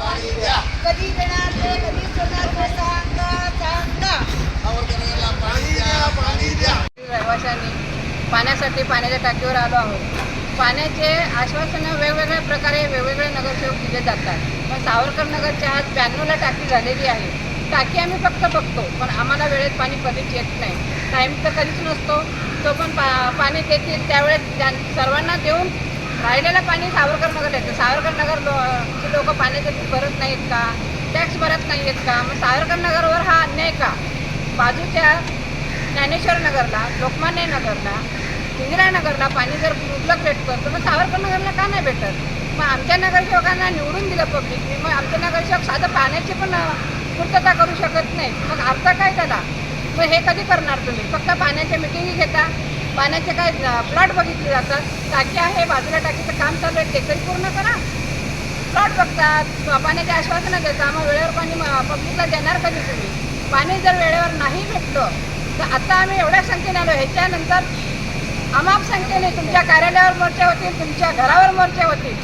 कधी देणार ते कधी सोडणार ते सांगा सांगा. रहिवाशांनी पाण्यासाठी पाण्याच्या टाकीवर आलो आहोत. पाण्याचे आश्वासन वेगवेगळ्या प्रकारे वेगवेगळे नगरसेवक दिले जातात. पण सावरकर नगरच्या आज 92ला टाकी झालेली आहे. टाकी आम्ही फक्त बघतो, पण आम्हाला वेळेत पाणी कधीच येत नाही. टाईम तर कधीच नसतो. तो पण पाणी देतील त्यावेळेस सर्वांना देऊन राहिलेलं पाणी सावरकर नगर येतं. सावरकर नगर लोक पाण्याचे बिल भरत नाहीत का, टॅक्स भरत नाही आहेत का? मग सावरकर नगरवर हा अन्याय का? बाजूच्या ज्ञानेश्वर नगरला, लोकमान्य नगरला, इंदिरा नगरला पाणी जर मुबलक भेटतं तर मग सावरकर नगरला का नाही भेटत? मग आमच्या नगरसेवकांना निवडून दिलं पब्लिकने, मग आमचे नगरसेवक साधं पाण्याची पण पूर्तता करू शकत नाहीत. मग अर्थ काय त्याला? मग हे कधी करणार तुम्ही? फक्त पाण्याच्या मिटिंगी घेता, पाण्याचे काय प्लॉट बघितले जातात. टाकी आहे, बाजूला टाकीचं काम चालू आहे, ते तरी पूर्ण करा. प्लॉट बघतात, पाण्याचे आश्वासनं देता, मग वेळेवर पाणी पब्लिकला देणार कधी तुम्ही? पाणी जर वेळेवर नाही भेटलं तर आता आम्ही एवढ्या संख्येने आलो. ह्याच्यानंतर अमाप संख्येने तुमच्या कार्यालयावर मोर्चे होतील, तुमच्या घरावर मोर्चे होतील.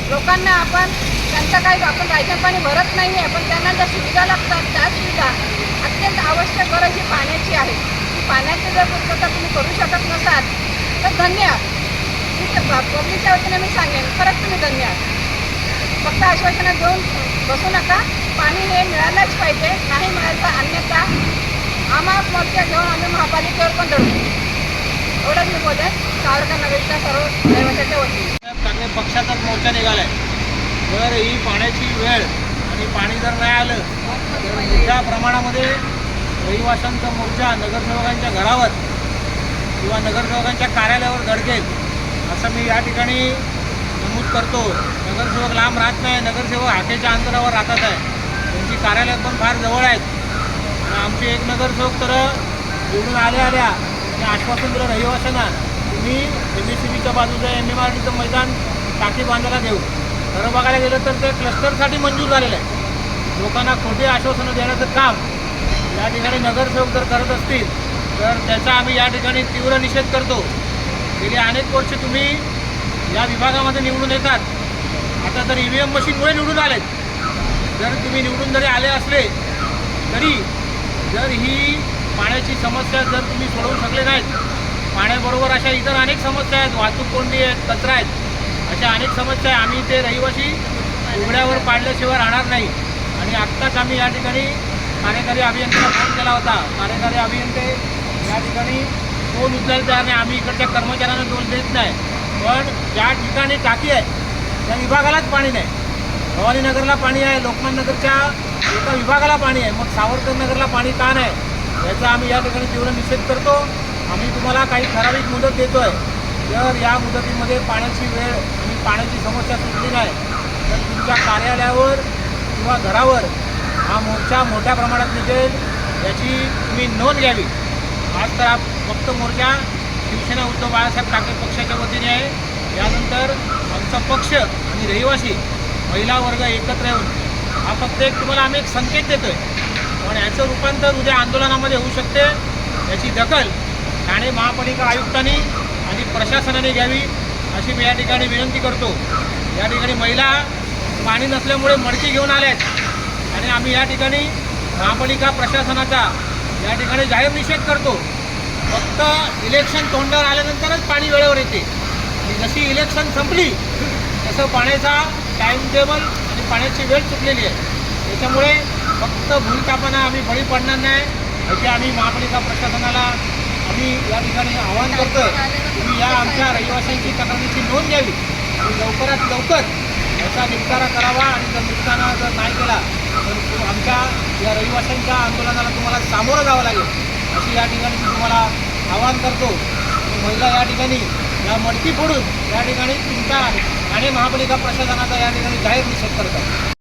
लोकांना आपण त्यांचं काही आपण राशन पाणी भरत नाही आहे, पण त्यांना ज्या सुविधा लागतात त्या सुविधा अत्यंत आवश्यक गरज ही पाण्याची आहे. पाण्याची जर पूर्तता तुम्ही करू शकत नसाल तर धन्यवाद. पब्लिकच्या वतीने मी सांगेन, खरंच तुम्ही धन्यवाद. फक्त आश्वासनं देऊन बसू नका. पाणी हे मिळालंच पाहिजे. नाही मिळालं तर अन्यथा आम्हाला मोर्चा घेऊन आम्ही महापालिकेवर पण लढू. एवढंच मी बोलेन. सावरकर नगरच्या सर्व रहिवाशांच्या वतीने सगळे पक्षाचाच मोर्चा निघालाय. जर ही पाण्याची वेळ आणि पाणी जर नाही आलं तर मोठ्या प्रमाणामध्ये रहिवाशांचा मोर्चा नगरसेवकांच्या घरावर किंवा नगरसेवकांच्या कार्यालयावर धडकेल असं मी या ठिकाणी नमूद करतो. नगरसेवक लांब राहत नाही, नगरसेवक हाकेच्या अंतरावर राहतात आहे. त्यांची कार्यालय पण फार जवळ आहेत. आणि आमचे एक नगरसेवक तर निवडून आल्या आणि आश्वासन दिलं रहिवाशांना, तुम्ही MSCBच्या बाजूचं MMRDचं मैदान टाकी बांधायला देऊ. खरं बघायला गेलं तर ते क्लस्टरसाठी मंजूर झालेलं आहे. लोकांना खोटे आश्वासनं देण्याचं काम या ठिकाणी नगरसेवक जर करत असतील तर त्याचा आम्ही या ठिकाणी तीव्र निषेध करतो. गेली अनेक वर्ष तुम्ही या विभागामध्ये निवडून येतात. आता तर EVM मशीनमुळे निवडून आलेत. जर तुम्ही निवडून जरी आले असले तरी जर ही पाण्याची समस्या जर तुम्ही सोडवू शकले नाहीत, पाण्याबरोबर अशा इतर अनेक समस्या आहेत, वाहतूक कोंडी आहेत, कचरा आहेत, अशा अनेक समस्या आहे. आम्ही ते रहिवासी उघड्यावर पाडल्याशिवाय राहणार नाही. आणि आत्ताच आम्ही या ठिकाणी कार्यकारी अभियंत्याला फोन केला होता. कार्यकारी अभियंते या ठिकाणी फोन उचलायला तयार नाही. आम्ही इकडच्या कर्मचाऱ्यांना दोष देत नाही, पण ज्या ठिकाणी टाकी आहे त्या विभागालाच पाणी नाही. भवानीनगरला पाणी आहे, लोकमान्य नगरच्या एका विभागाला पाणी आहे, मग सावरकर नगरला पाणी का नाही याचा आम्ही या ठिकाणी तीव्र निषेध करतो. आम्ही तुम्हाला काही ठराविक मुदत देतो आहे. जर या मुदतीमध्ये पाण्याची वेळ आणि पाण्याची समस्या सुटली नाही तर तुमच्या कार्यालयावर किंवा घरावर हा मोर्चा मोठ्या प्रमाणात निघेल, याची तुम्ही नोंद घ्यावी. आज तर फक्त मोर्चा शिवसेना उद्धव बाळासाहेब ठाकरे पक्षाच्या वतीने आहे. यानंतर आमचा पक्ष आणि रहिवासी महिला वर्ग एकत्र येऊन हा फक्त एक तुम्हाला आम्ही एक संकेत देतो आहे, पण याचं रूपांतर उद्या आंदोलनामध्ये होऊ शकते. याची दखल ठाणे महापालिका आयुक्तांनी आणि प्रशासनाने घ्यावी अशी मी या ठिकाणी विनंती करतो. या ठिकाणी महिला पाणी नसल्यामुळे मडकी घेऊन आल्या आहेत आणि आम्ही या ठिकाणी महापालिका प्रशासनाचा या ठिकाणी जाहीर निषेध करतो. फक्त इलेक्शन तोंडावर आल्यानंतरच पाणी वेळेवर येते. आणि जशी इलेक्शन संपली तसं पाण्याचा टाईम टेबल आणि पाण्याची वेळ चुकलेली आहे. त्याच्यामुळे फक्त भूलथापांना आम्ही बळी पडणार नाही याची आम्ही महापालिका प्रशासनाला आम्ही या ठिकाणी आवाहन करतो आहे. तुम्ही या आमच्या रहिवाशांची तक्रारीची नोंद घ्यावी आणि लवकरात लवकर याचा निपटारा करावा. आणि जर निपटारा जर नाही केला तर आमच्या या रहिवाशांच्या आंदोलनाला तुम्हाला सामोरं जावं लागेल अशी या ठिकाणी मी तुम्हाला आवाहन करतो. महिला या ठिकाणी या मडकी फोडून या ठिकाणी तुमच्या ठाणे महापालिका प्रशासनाचा या ठिकाणी जाहीर निषेध करतात.